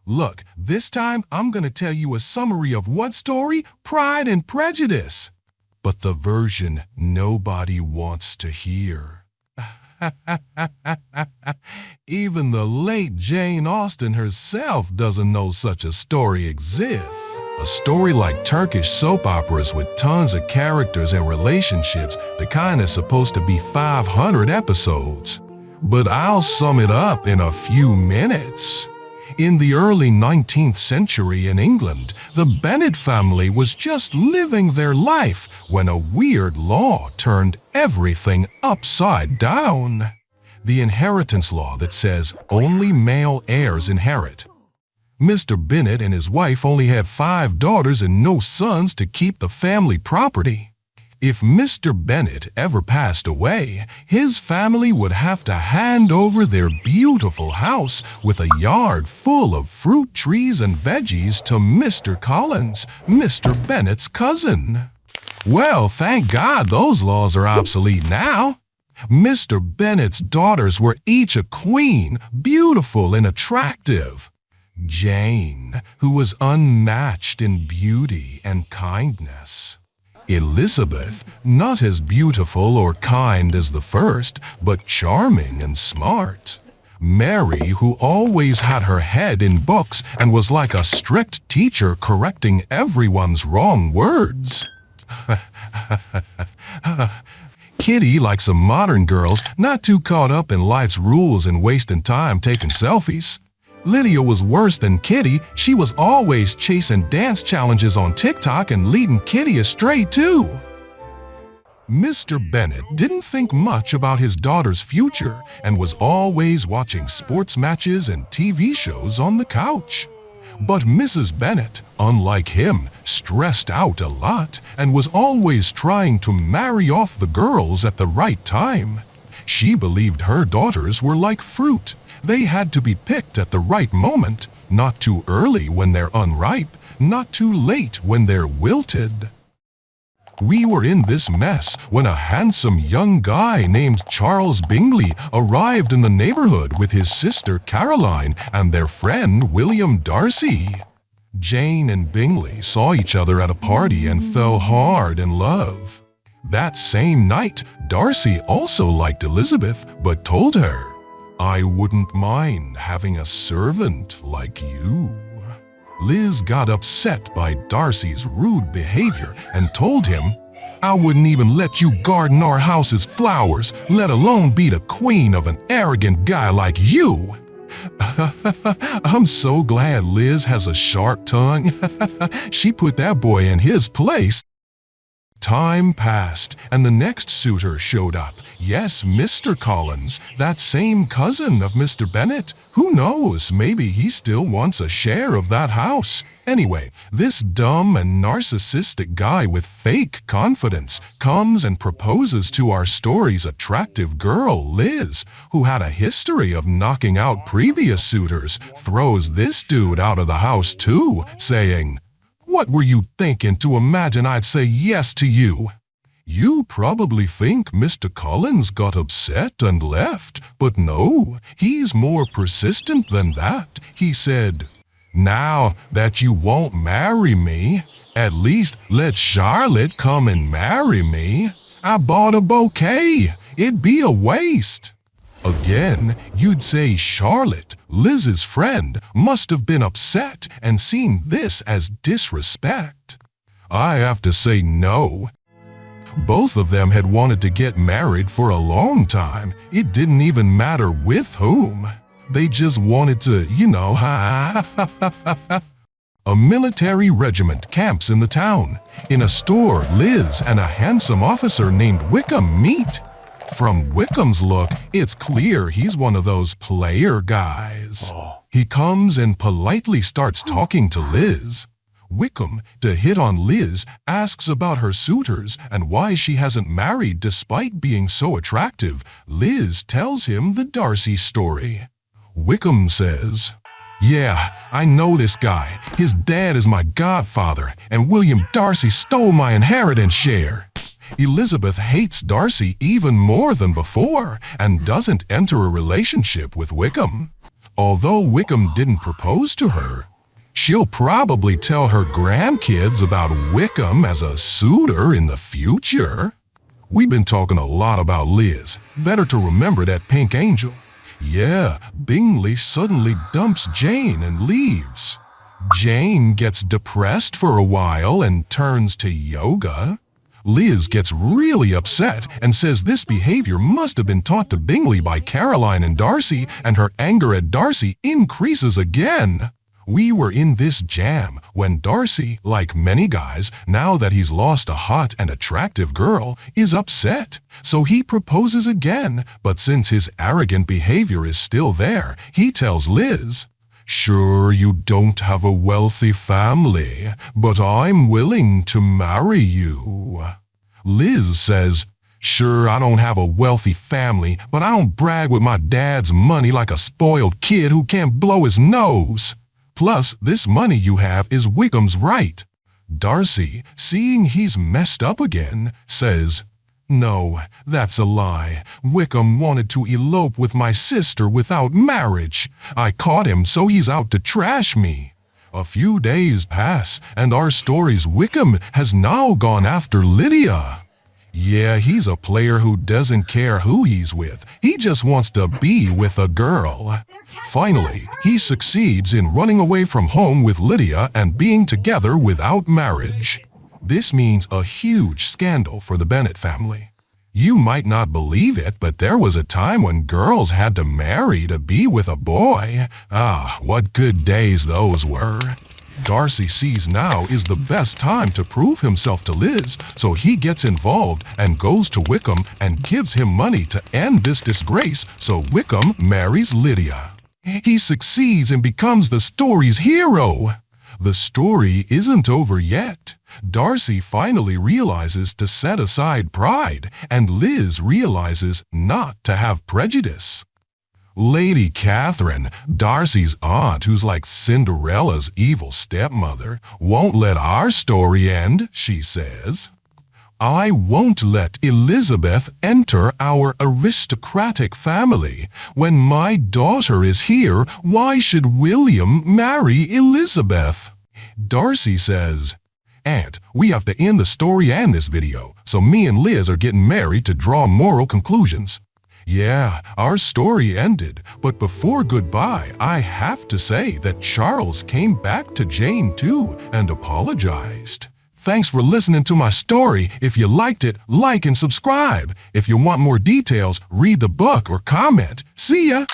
Look, this time I'm gonna tell you a summary of what story? Pride and Prejudice. But the version nobody wants to hear. Even the late Jane Austen herself doesn't know such a story exists. A story like Turkish soap operas with tons of characters and relationships, the kind that's supposed to be 500 episodes. But I'll sum it up in a few minutes. In the early 19th century in England, the Bennet family was just living their life when a weird law turned everything upside down. The inheritance law that says only male heirs inherit. Mr. Bennet and his wife only had 5 daughters and no sons to keep the family property. If Mr. Bennet ever passed away, his family would have to hand over their beautiful house with a yard full of fruit trees and veggies to Mr. Collins, Mr. Bennet's cousin. Well, thank God those laws are obsolete now. Mr. Bennet's daughters were each a queen, beautiful and attractive. Jane, who was unmatched in beauty and kindness. Elizabeth, not as beautiful or kind as the first, but charming and smart. Mary, who always had her head in books and was like a strict teacher correcting everyone's wrong words. Kitty, like some modern girls, not too caught up in life's rules and wasting time taking selfies. Lydia was worse than Kitty. She was always chasing dance challenges on TikTok and leading Kitty astray too. Mr. Bennet didn't think much about his daughter's future and was always watching sports matches and TV shows on the couch. But Mrs. Bennet, unlike him, stressed out a lot and was always trying to marry off the girls at the right time. She believed her daughters were like fruit. They had to be picked at the right moment, not too early when they're unripe, not too late when they're wilted. We were in this mess when a handsome young guy named Charles Bingley arrived in the neighborhood with his sister Caroline and their friend William Darcy. Jane and Bingley saw each other at a party and fell hard in love. That same night, Darcy also liked Elizabeth, but told her, "I wouldn't mind having a servant like you." Liz got upset by Darcy's rude behavior and told him, "I wouldn't even let you garden our house's flowers, let alone be the queen of an arrogant guy like you." I'm so glad Liz has a sharp tongue. She put that boy in his place. Time passed, and the next suitor showed up. Yes, Mr. Collins, that same cousin of Mr. Bennet. Who knows, maybe he still wants a share of that house. Anyway, this dumb and narcissistic guy with fake confidence comes and proposes to our story's attractive girl, Liz, who had a history of knocking out previous suitors, throws this dude out of the house too, saying, "What were you thinking to imagine I'd say yes to you?" You probably think Mr. Collins got upset and left, but no, he's more persistent than that. He said, "Now that you won't marry me, at least let Charlotte come and marry me. I bought a bouquet. It'd be a waste." Again, you'd say Charlotte, Liz's friend, must have been upset and seen this as disrespect. I have to say no. Both of them had wanted to get married for a long time. It didn't even matter with whom. They just wanted to, A military regiment camps in the town. In a store, Liz and a handsome officer named Wickham meet. From Wickham's look, it's clear he's one of those player guys. He comes and politely starts talking to Liz. Wickham, to hit on Liz, asks about her suitors and why she hasn't married despite being so attractive. Liz tells him the Darcy story. Wickham says, "Yeah, I know this guy. His dad is my godfather, and William Darcy stole my inheritance share." Elizabeth hates Darcy even more than before and doesn't enter a relationship with Wickham. Although Wickham didn't propose to her, she'll probably tell her grandkids about Wickham as a suitor in the future. We've been talking a lot about Liz. Better to remember that pink angel. Yeah, Bingley suddenly dumps Jane and leaves. Jane gets depressed for a while and turns to yoga. Liz gets really upset and says this behavior must have been taught to Bingley by Caroline and Darcy, and her anger at Darcy increases again. We were in this jam when Darcy, like many guys, now that he's lost a hot and attractive girl, is upset. So he proposes again, but since his arrogant behavior is still there, he tells Liz, "Sure, you don't have a wealthy family, but I'm willing to marry you." Liz says, "Sure, I don't have a wealthy family, but I don't brag with my dad's money like a spoiled kid who can't blow his nose. Plus, this money you have is Wickham's right." Darcy, seeing he's messed up again, says, "No, that's a lie. Wickham wanted to elope with my sister without marriage. I caught him, so he's out to trash me." A few days pass, and our story's Wickham has now gone after Lydia. Yeah, he's a player who doesn't care who he's with. He just wants to be with a girl. Finally, he succeeds in running away from home with Lydia and being together without marriage. This means a huge scandal for the Bennet family. You might not believe it, but there was a time when girls had to marry to be with a boy. Ah, what good days those were. Darcy sees now is the best time to prove himself to Liz, so he gets involved and goes to Wickham and gives him money to end this disgrace, so Wickham marries Lydia. He succeeds and becomes the story's hero. The story isn't over yet. Darcy finally realizes to set aside pride, and Liz realizes not to have prejudice. Lady Catherine, Darcy's aunt, who's like Cinderella's evil stepmother, won't let our story end, she says. "I won't let Elizabeth enter our aristocratic family. When my daughter is here, why should William marry Elizabeth?" Darcy says, "Aunt, we have to end the story and this video, so me and Liz are getting married to draw moral conclusions." Yeah, our story ended, but before goodbye, I have to say that Charles came back to Jane too and apologized. Thanks for listening to my story. If you liked it, like and subscribe. If you want more details, read the book or comment. See ya!